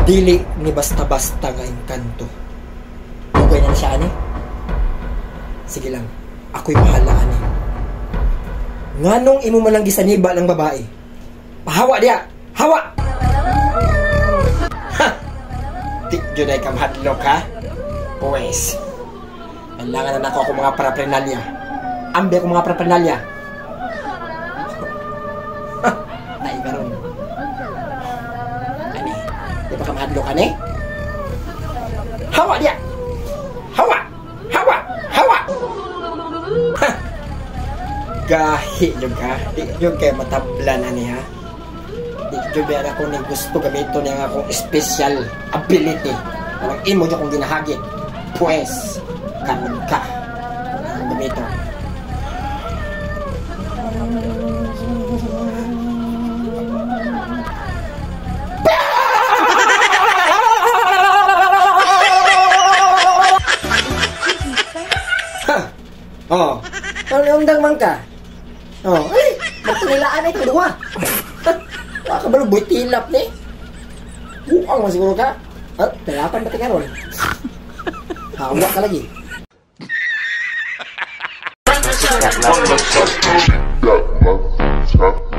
Dili ni basta-basta nga engkanto. Okay na siya ani? Sige lang, ako'y bahala ani. Nganong imo man lang gisaniba ng babae? Pahawa diya! Hawa! Ha! Di yun ay kamhadlok ha? Pues, kailangan na ako mga paraprenalya. Ambi ako mga paraprenalya. Ha! Naigaron. Ani? Di ba kamhadlok ani? Hawa diya! Hawa! Hawa! Hawa! Ha! Gahi yung ka. Di yung kaya matablan ani ha. Di yung biyan ako ni gusto gamito niya akong special ability. Walang imo yung kong ginahagit. Pues, kanon ka. Ang gamito. Ha! Oh. Ano yung dangmang ka? Oh, ay, magpanilaan ito, duwa. Wala ka ba luboy tilap ni? Buang mo siguro ka. At, dalapan ba tika ron? Hawa ka lagi. That motherfucker.